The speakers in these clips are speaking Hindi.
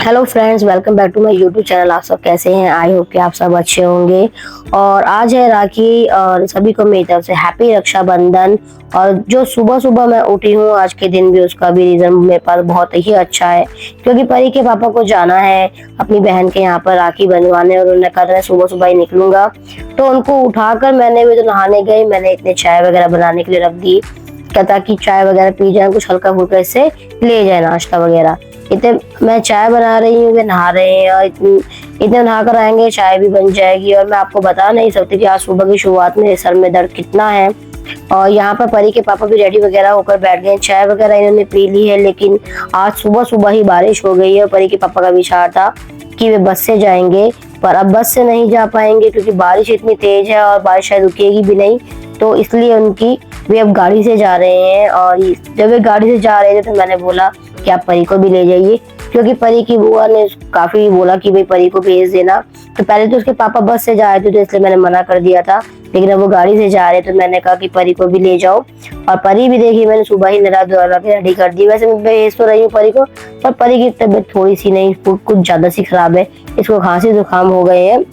Hello friends, welcome back to my YouTube channel. आप सब कैसे हैं? आई होप कि आप सब अच्छे होंगे। और आज है राखी और सभी को मेरी तरफ से हैप्पी रक्षाबंधन। और जो सुबह सुबह मैं उठी हूँ आज के दिन भी, उसका भी रीज़न मेरे पास बहुत ही अच्छा है, क्योंकि परी के पापा को जाना है अपनी बहन के यहाँ पर राखी बंधवाने। और उन्होंने कहा था सुबह सुबह ही निकलूंगा, तो उनको उठाकर मैंने भी तो नहाने गई। मैंने इतने चाय वगैरह बनाने के लिए रख दी, कहता कि चाय वगैरह पी जाए, कुछ हल्का फुल्का इससे ले जाए नाश्ता वगैरह। इतने मैं चाय बना रही हूँ, वे नहा रहे हैं, और इतने नहा कर आएंगे चाय भी बन जाएगी। और मैं आपको बता नहीं सकती कि आज सुबह की शुरुआत में सर में दर्द कितना है। और यहाँ पर परी के पापा भी रेडी वगैरह होकर बैठ गए, चाय वगैरह इन्होंने पी ली है। लेकिन आज सुबह सुबह ही बारिश हो गई है, और परी के पापा का विचार था कि वे बस से जाएंगे, पर अब बस से नहीं जा पाएंगे क्योंकि बारिश इतनी तेज है और बारिश शायद रुकेगी भी नहीं। तो इसलिए वे अब गाड़ी से जा रहे हैं। और जब वे गाड़ी से जा रहे थे तो मैंने बोला कि आप परी को भी ले जाइए, क्योंकि परी की बुआ ने काफी बोला कि भाई परी को भेज देना। तो पहले तो उसके पापा बस से जा रहे थे, तो इसलिए मैंने मना कर दिया था। लेकिन अब वो गाड़ी से जा रहे तो मैंने कहा कि परी को भी ले जाओ। और परी भी देखी, मैंने सुबह ही नरा धुला के रेडी कर दी। वैसे मैं भेज तो रही हूँ परी को, पर परी की तबीयत थोड़ी सी नहीं, कुछ ज्यादा सी खराब है, इसको खांसी जुकाम हो गए हैं।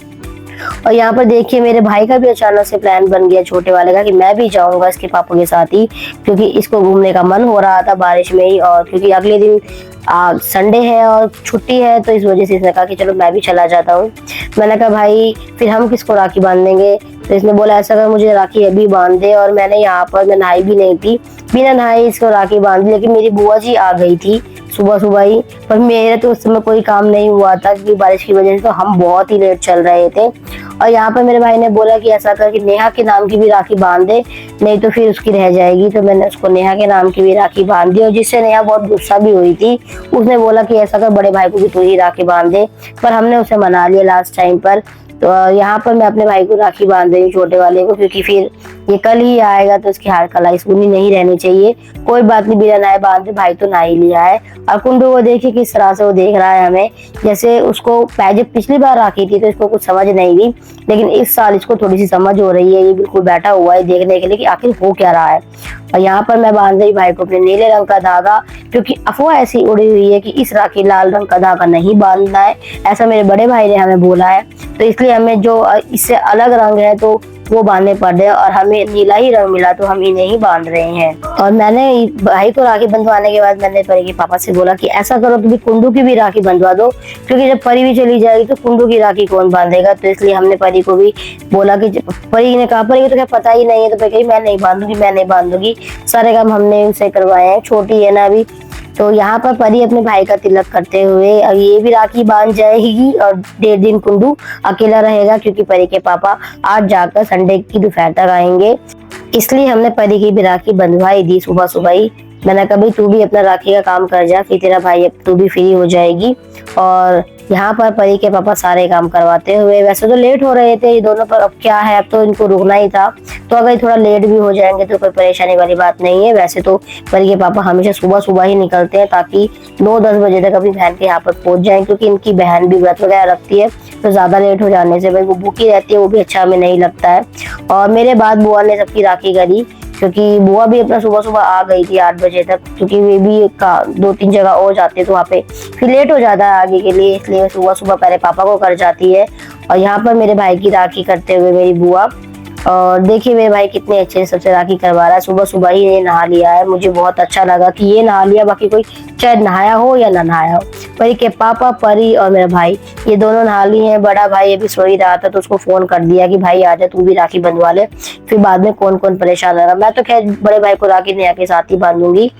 और यहाँ पर देखिए मेरे भाई का भी अचानक से प्लान बन गया, छोटे वाले का, कि मैं भी जाऊंगा इसके पापा के साथ ही, क्योंकि इसको घूमने का मन हो रहा था बारिश में ही। और क्योंकि अगले दिन संडे है और छुट्टी है, तो इस वजह से इसने कहा कि चलो मैं भी चला जाता हूँ। मैंने कहा भाई फिर हम किसको राखी बांधेंगे? तो इसने बोला ऐसा कर मुझे राखी अभी बांध दे। और मैंने यहाँ पर मैं नहाई भी नहीं थी, बिना नहाई इसको राखी बांध दी। लेकिन मेरी बुआ जी आ गई थी सुबह सुबह ही, पर मेरे तो उस समय कोई काम नहीं हुआ था क्योंकि बारिश की वजह से तो हम बहुत ही लेट चल रहे थे। और यहाँ पर मेरे भाई ने बोला कि ऐसा कर कि नेहा के नाम की भी राखी बांध दे, नहीं तो फिर उसकी रह जाएगी। तो मैंने उसको नेहा के नाम की भी राखी बांध दी, और जिससे नेहा बहुत गुस्सा भी हुई थी। उसने बोला कि ऐसा कर बड़े भाई को भी तू ही राखी बांध दे, पर हमने उसे मना लिया लास्ट टाइम पर। तो यहाँ पर मैं अपने भाई को राखी बांध रही हूँ, छोटे वाले को, क्योंकि फिर ये कल ही आएगा तो उसकी हाथ कलाई सुनी नहीं रहनी चाहिए। कोई बात नहीं, बिना नहाए बांध दे, भाई तो नहा ही लिया है। और कुंडू वो देखिए किस तरह से वो देख रहा है हमें, जैसे उसको जब पिछली बार राखी थी तो इसको कुछ समझ नहीं थी, लेकिन इस साल इसको थोड़ी सी समझ हो रही है। ये बिल्कुल बैठा हुआ है देखने के लिए कि आखिर हो क्या रहा है। और यहाँ पर मैं बांध रही भाई को अपने नीले रंग का धागा, क्योंकि अफवाह ऐसी उड़ी हुई है कि इस राखी लाल रंग का धागा नहीं बांधना है, ऐसा मेरे बड़े भाई ने हमें बोला है। तो इसलिए हमें जो इससे अलग रंग है तो वो बांधने पड़ रहे, और हमें नीला ही रंग मिला तो हम इन्हें ही बांध रहे हैं। और मैंने भाई को राखी बंधवाने के बाद मैंने परी के पापा से बोला कि ऐसा करो तुम कुंडू की भी राखी बंधवा दो, क्योंकि जब परी भी चली जाएगी तो कुंडू की राखी कौन बांधेगा। तो इसलिए हमने परी को भी बोला कि परी ने कहा परी को तो क्या पता ही नहीं है, तो परी कही मैं नहीं बांधूंगी, मैं नहीं बांधूंगी, सारे काम हमने उनसे करवाए हैं, छोटी है ना अभी। तो यहाँ पर परी अपने भाई का तिलक करते हुए अब ये भी राखी बांध जाएगी, और 1.5 दिन कुंडू अकेला रहेगा, क्योंकि परी के पापा आज जाकर संडे की दोपहर तक आएंगे। इसलिए हमने परी की भी राखी बंधवाई दी सुबह सुबह ही। मैंने कहा भाई तू भी अपना राखी का काम कर जा, फिर तेरा भाई अब तू भी फ्री हो जाएगी। और यहाँ पर परी के पापा सारे काम करवाते हुए, वैसे तो लेट हो रहे थे ये दोनों, पर अब क्या है, अब तो इनको रुकना ही था। तो अगर थोड़ा लेट भी हो जाएंगे तो कोई परेशानी वाली बात नहीं है। वैसे तो परी के पापा हमेशा सुबह सुबह ही निकलते हैं, ताकि 9-10 बजे तक अपनी बहन के यहाँ पर पहुंच जाए, क्योंकि इनकी बहन भी व्रत वगैरह रखती है। तो ज्यादा लेट हो जाने से भाई वो भूखी रहती है, वो भी अच्छा हमें नहीं लगता है। और मेरे बाद बुआ ने सबकी राखी करी, क्योंकि बुआ भी अपना सुबह सुबह आ गई थी 8 बजे तक, क्योंकि वे भी 2-3 जगह और जाते तो वहाँ पे फिर लेट हो जाता है आगे के लिए, इसलिए सुबह सुबह पहले पापा को कर जाती है। और यहाँ पर मेरे भाई की राखी करते हुए मेरी बुआ, और देखिए मेरे भाई कितने अच्छे से सबसे राखी करवा रहा है। सुबह सुबह ही ये नहा लिया है, मुझे बहुत अच्छा लगा कि ये नहा लिया, बाकी कोई चाहे नहाया हो या ना नहाया हो। परी के पापा, परी और मेरा भाई ये दोनों नहा लिए हैं। बड़ा भाई अभी सो ही रहा था तो उसको फोन कर दिया कि भाई आजा तू भी राखी बंधवा ले, फिर बाद में कौन कौन परेशान रहा। मैं तो खैर बड़े भाई को राखी नेहा के साथ ही बांधूंगी।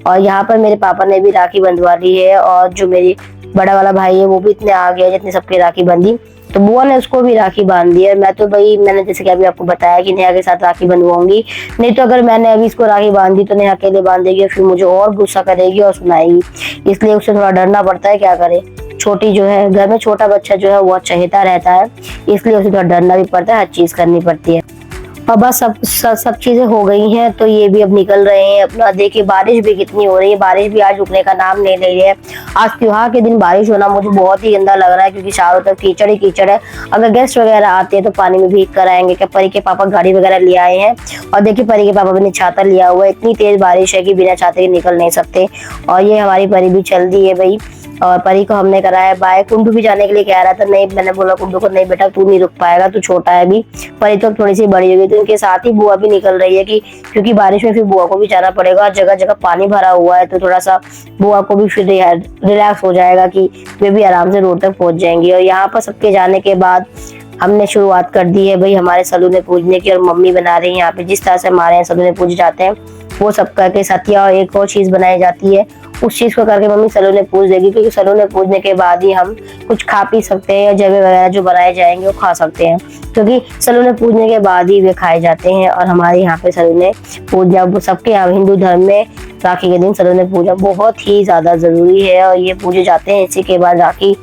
और यहाँ पर मेरे पापा ने भी राखी बंधवा ली है, और जो मेरी बड़ा वाला भाई है वो भी इतने आ गया जितने सबके राखी बंधी, तो बुआ ने उसको भी राखी बांध दी है। मैं तो भाई मैंने जैसे कि अभी आपको बताया कि नेहा के साथ राखी बंधवाऊंगी, नहीं तो अगर मैंने अभी इसको राखी बांध दी तो नेहा अकेले बांधेगी, फिर मुझे और गुस्सा करेगी और सुनाएगी। इसलिए उसे थोड़ा डरना पड़ता है, क्या करे, छोटी जो है घर में, छोटा बच्चा जो है वो चहेता रहता है, इसलिए उसे थोड़ा डरना भी पड़ता है, हर चीज करनी पड़ती है। और बस सब चीजें हो गई हैं, तो ये भी अब निकल रहे हैं अपना। देखिए बारिश भी कितनी हो रही है, बारिश भी आज रुकने का नाम नहीं ले रही है। आज त्योहार के दिन बारिश होना मुझे बहुत ही गंदा लग रहा है, क्योंकि चारों तरफ कीचड़ ही कीचड़ है। अगर गेस्ट वगैरह आते हैं तो पानी में भीग कर आएंगे। क्या परी के पापा गाड़ी वगैरह ले आए हैं, और देखिए परी के पापा ने छाता लिया हुआ है। इतनी तेज बारिश है कि बिना छाते के निकल नहीं सकते। और ये हमारी परी भी चल दी है भाई, और परी को हमने कराया बाय। कुंडू भी जाने के लिए कह रहा था, नहीं मैंने बोला कुंडू को नहीं बेटा तू नहीं रुक पाएगा, तू छोटा है अभी। परी तो थोड़ी सी बड़ी होगी, तो इनके साथ ही बुआ भी निकल रही है कि क्योंकि बारिश में फिर बुआ को भी जाना पड़ेगा, जगह जगह पानी भरा हुआ है, तो थोड़ा सा बुआ को भी फिर रिलैक्स हो जाएगा कि वे भी आराम से रोड तक पहुंच जाएंगी। और यहाँ पर सबके जाने के बाद हमने शुरुआत कर दी है भाई हमारे सलूने पूजने की, और मम्मी बना रही है यहाँ पे जिस तरह से हमारे यहाँ सलूने पूजे जाते हैं वो सब करके सतिया और एक और चीज बनाई जाती है, उस चीज को करके मम्मी सलूने पूज देगी, क्योंकि सलूने पूजने के बाद ही हम कुछ खा पी सकते हैं, या जवे वगैरह जो बनाए जाएंगे वो खा सकते हैं, क्योंकि सलूने पूजने के बाद ही वे खाए जाते हैं। और हमारे यहाँ पे सलूने पूजा सबके यहाँ हिंदू धर्म में राखी के दिन सलूने पूजा बहुत ही ज्यादा जरूरी है, और ये पूजे जाते हैं। इसी के बाद राखी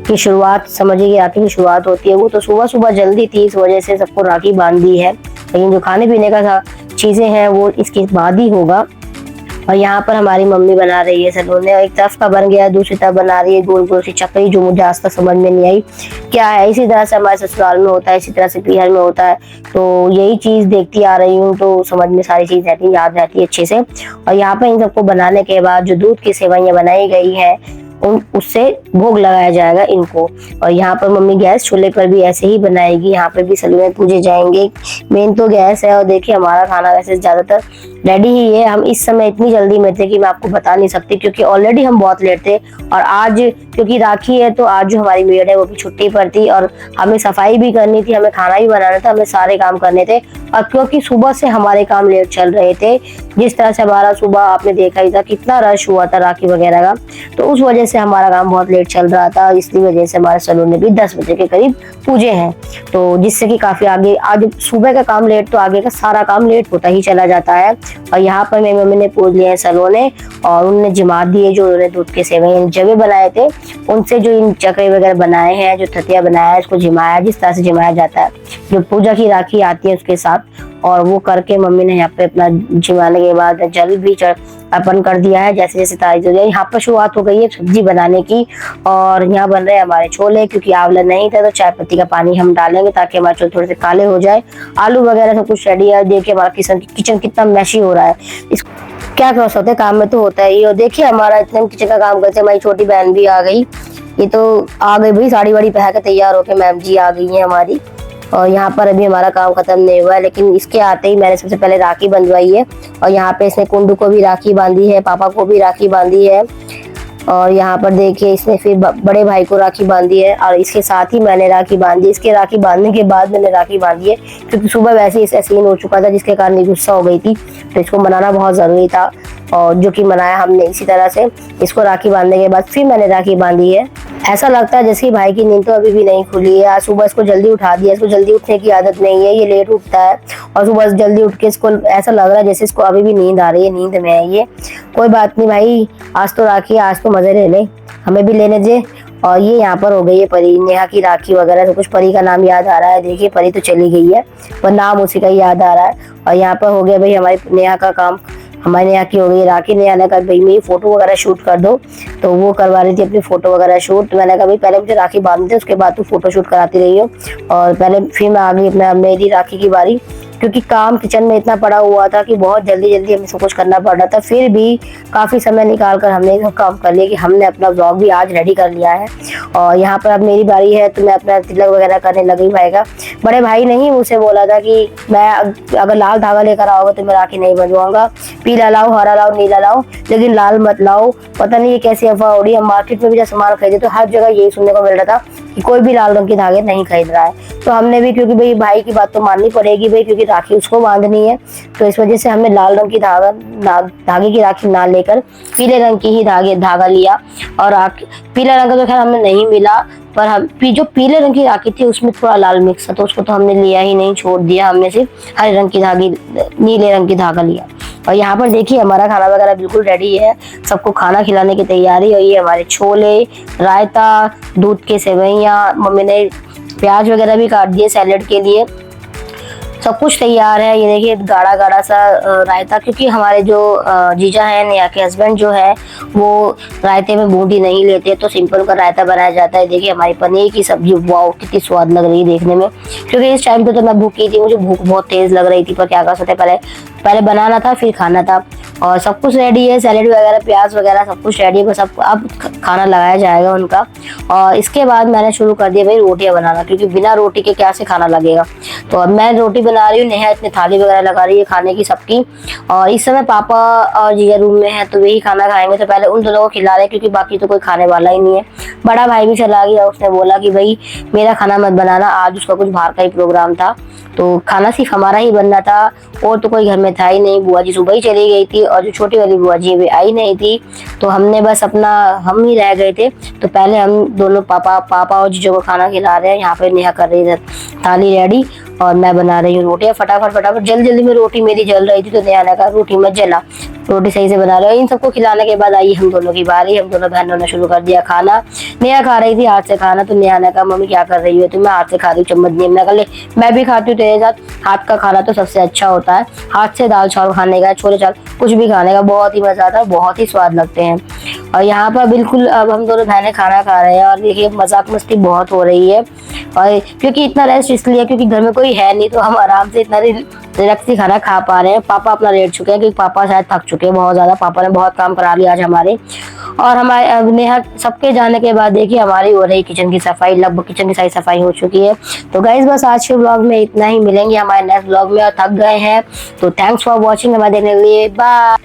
की शुरुआत, समझिए राखी की शुरुआत होती है, वो तो सुबह सुबह जल्दी थी, इस वजह से सबको राखी बांध दी है, लेकिन जो खाने पीने का चीजें हैं वो इसके बाद ही होगा। और यहाँ पर हमारी मम्मी बना रही है सलूने, और एक तरफ का बन गया, दूसरी तरफ बना रही है गोल गोल सी चकरी, जो मुझे आज तक समझ में नहीं आई क्या है। इसी तरह से हमारे ससुराल में होता है, इसी तरह से पीहर में होता है, तो यही चीज देखती आ रही हूँ, तो समझ में सारी चीज रहती है, याद रहती है अच्छे से। और यहाँ पर इन सबको बनाने के बाद जो दूध की सेवइयां बनाई गई है उससे भोग लगाया जाएगा इनको। और यहाँ पर मम्मी गैस चूल्हे पर भी ऐसे ही बनाएगी, यहाँ पर भी सलूने पूजे जाएंगे। मेन तो गैस है। और देखिए हमारा खाना वैसे ज्यादातर रेडी ही है, हम इस समय इतनी जल्दी में थे कि मैं आपको बता नहीं सकती, क्योंकि ऑलरेडी हम बहुत लेट थे। और आज क्योंकि राखी है तो आज जो हमारी मेड है वो भी छुट्टी पर थी, और हमें सफाई भी करनी थी, हमें खाना भी बनाना था, हमें सारे काम करने थे। और क्योंकि सुबह से हमारे काम लेट चल रहे थे, जिस तरह से हमारा सुबह आपने देखा ही था कितना रश हुआ था राखी वगैरह का, तो उस वजह से हमारा काम बहुत लेट चल रहा था। इसलिए वजह से हमारे सलून ने भी 10 बजे के करीब पूजे हैं, तो जिससे कि काफी आगे आज सुबह का काम लेट, तो आगे का सारा काम लेट होता ही चला जाता है। और यहाँ पर मेरी मम्मी ने पूज लिए हैं सलूने, और उन्होंने जिमा दिए जो उन्होंने दूध के सेवई जवे बनाए थे उनसे, जो इन चकरे वगैरह बनाए हैं, जो थतिया बनाया है, इसको जिमाया जिस तरह से जिमाया जाता है, जो पूजा की राखी आती है उसके साथ। और वो करके मम्मी ने यहाँ पे अपना जिमाने के बाद जल भी अर्पण कर दिया है, जैसे जैसे तारीख हो जाए। यहाँ पर शुरुआत हो गई है सब्जी बनाने की, और यहाँ बन रहे हैं हमारे छोले, क्योंकि आंवला नहीं था तो चाय पत्ती का पानी हम डालेंगे ताकि हमारे छोले थोड़े से काले हो जाए। आलू वगैरह सब कुछ रेडी है। देखिए हमारा किचन कितना मैशी हो रहा है, इसको क्या कर सकते हैं, काम में तो होता ही। और देखिए हमारा इतना किचन का काम करते हमारी छोटी बहन भी आ गई, ये तो आ गई भाई साड़ी वाड़ी पहन के तैयार होके, मैम जी आ गई है हमारी। और यहाँ पर अभी हमारा काम खत्म नहीं हुआ है, लेकिन इसके आते ही मैंने सबसे पहले राखी बंधवाई है। और यहाँ पे इसने कुंडू को भी राखी बांधी है, पापा को भी राखी बांधी है। और यहाँ पर देखिए इसने फिर बड़े भाई को राखी बांधी है, और इसके साथ ही मैंने राखी बांधी। इसके राखी बांधने के बाद मैंने राखी बांधी है, क्योंकि सुबह वैसे ही इसका सीन हो चुका था, जिसके कारण गुस्सा हो गई थी, तो इसको मनाना बहुत जरूरी था, और जो कि मनाया हमने। इसी तरह से इसको राखी बांधने के बाद फिर मैंने राखी बांधी है। ऐसा लगता है जैसे कि भाई की नींद तो अभी भी नहीं खुली है। आज सुबह इसको जल्दी उठा दिया, इसको जल्दी उठने की आदत नहीं है, ये लेट उठता है, और सुबह जल्दी उठ के इसको ऐसा लग रहा है जैसे इसको अभी भी नींद आ रही है, नींद में है ये। कोई बात नहीं भाई, आज तो राखी, आज तो मजे ले ले, हमें भी लेने दे। और ये यहाँ पर हो गई है परी, नेहा की राखी वगैरह तो कुछ परी का नाम याद आ रहा है। देखिए परी तो चली गई है, पर नाम उसी का ही याद आ रहा है। और यहाँ पर हो गया भाई हमारी नेहा का काम, हमारे नेहा की हो गई राखी। नेहा ने कहा भाई मेरी फोटो वगैरह शूट कर दो, तो वो करवा रही थी अपनी फोटो वगैरह शूट। तो मैंने कहा भाई पहले मुझे राखी बांध दे, उसके बाद तू फोटो शूट कराती रही हो। और पहले फिर मैं आ गई अपना मेरी राखी की बारी, क्योंकि काम किचन में इतना पड़ा हुआ था कि बहुत जल्दी जल्दी हमें सब कुछ करना पड़ रहा था। फिर भी काफ़ी समय निकाल कर हमने ये काम कर लिया कि हमने अपना व्लॉग भी आज रेडी कर लिया है। और यहाँ पर अब मेरी बारी है, तो मैं अपना तिलक वगैरह करने लगी भाई का। बड़े भाई ने ही मुझसे बोला था कि मैं अगर लाल धागा लेकर आओगे तो मैं राखी नहीं बंधवाऊंगा, पीला लाओ, हरा लाओ, नीला लाओ, लेकिन लाल मत लाओ। पता नहीं ये कैसी अफवाह हो रही है, मार्केट में भी जब सामान खरीदे तो हर जगह यही सुनने को मिल रहा था कि कोई भी लाल रंग के धागे नहीं खरीद रहा है। तो हमने भी, क्योंकि भाई की बात तो माननी पड़ेगी भाई, क्योंकि राखी उसको बांधनी है, तो इस वजह से हमने लाल रंग की धागे की राखी ना लेकर पीले रंग की ही धागा लिया। और पीला रंग का तो खैर हमें नहीं मिला, पर हम जो पीले रंग की राखी थी उसमें थोड़ा लाल मिक्स था, तो उसको तो हमने लिया ही नहीं, छोड़ दिया। हमने सिर्फ हरे रंग की नीले रंग की धागा लिया। और यहाँ पर देखिए हमारा खाना वगैरह बिल्कुल रेडी है, सबको खाना खिलाने की तैयारी। और ये हमारे छोले, रायता, दूध के सेवइयाँ, मम्मी ने प्याज वगैरह भी काट दिए सैलेड के लिए, सब कुछ तैयार है। ये देखिए गाढ़ा गाढ़ा सा रायता, क्योंकि हमारे जो जीजा है, नेहा के हस्बैंड जो है, वो रायते में बूंदी नहीं लेते, तो सिंपल का रायता बनाया जाता है। देखिए हमारी पनीर की सब्जी, वाओ कितनी स्वाद लग रही है देखने में। क्योंकि इस टाइम पे तो मैं भूखी थी, मुझे भूख बहुत तेज लग रही थी, पर क्या कर सकते, पहले बनाना था फिर खाना था। और सब कुछ रेडी है, सैलेड वगैरह, प्याज वगैरह सब कुछ रेडी है, बस अब खाना लगाया जाएगा उनका। और इसके बाद मैंने शुरू कर दिया भाई रोटियां बनाना, क्योंकि बिना रोटी के क्या से खाना लगेगा। तो अब मैं रोटी बना रही हूँ, नेहा इतनी थाली वगैरह लगा रही है खाने की सबकी। और इस समय पापा और जिया रूम में है, तो वही खाना खाएंगे, तो पहले उन दोनों को खिला रहे हैं, क्योंकि बाकी तो कोई खाने वाला ही नहीं है। बड़ा भाई भी चला गया, उसने बोला कि भाई मेरा खाना मत बनाना, आज उसका कुछ बाहर का ही प्रोग्राम था, तो खाना सिर्फ हमारा ही बनना था, और तो कोई घर में था ही नहीं। बुआ जी सुबह ही चली गई थी, और जो छोटी वाली बुआ जी वे आई नहीं थी, तो हमने बस अपना हम ही रह गए थे। तो पहले हम दोनों पापा और जीजू को खाना खिला रहे हैं। यहाँ पे नेहा कर रही है थाली रेडी, और मैं बना रही हूँ रोटियां फटाफट फटाफट। जल्दी जल्दी में रोटी मेरी जल रही थी, तो नेहा ने कहा रोटी मत जला, रोटी सही से बना रहे हो। इन सबको खिलाने के बाद आई हम दोनों की बारी, हम दोनों बहनों ने शुरू कर दिया खाना। नेहा खा रही थी हाथ से खाना, तो नेहा ने कहा मम्मी क्या कर रही हो, तो मैं हाथ से खा रही हूँ, चम्मच नहीं। मैं कहा ले मैं भी खाती हूँ तेरे साथ, हाथ का खाना तो सबसे अच्छा होता है, हाथ से दाल चावल खाने का, छोले चावल कुछ भी खाने का बहुत ही मजा आता है, बहुत ही स्वाद लगते हैं। और यहाँ पर बिल्कुल अब हम दोनों बहनें खाना खा रहे हैं, और देखिए मजाक मस्ती बहुत हो रही है। और क्योंकि इतना रेस्ट इसलिए क्योंकि घर में कोई है नहीं, तो हम आराम से इतना रिलैक्स से खाना खा पा रहे हैं। पापा अपना लेट चुके हैं, क्योंकि पापा शायद थक चुके हैं बहुत ज्यादा, पापा ने बहुत काम करा लिया आज हमारे। और हमारे नेहा सबके जाने के बाद देखिए हमारी हो रही किचन की सफाई, लगभग किचन की सारी सफाई हो चुकी है। तो गाइज बस आज के ब्लॉग में इतना ही, मिलेंगे हमारे नेक्स्ट ब्लॉग में। और थक गए हैं तो थैंक्स फॉर वॉचिंग, हमारे देखने के लिए, बाय।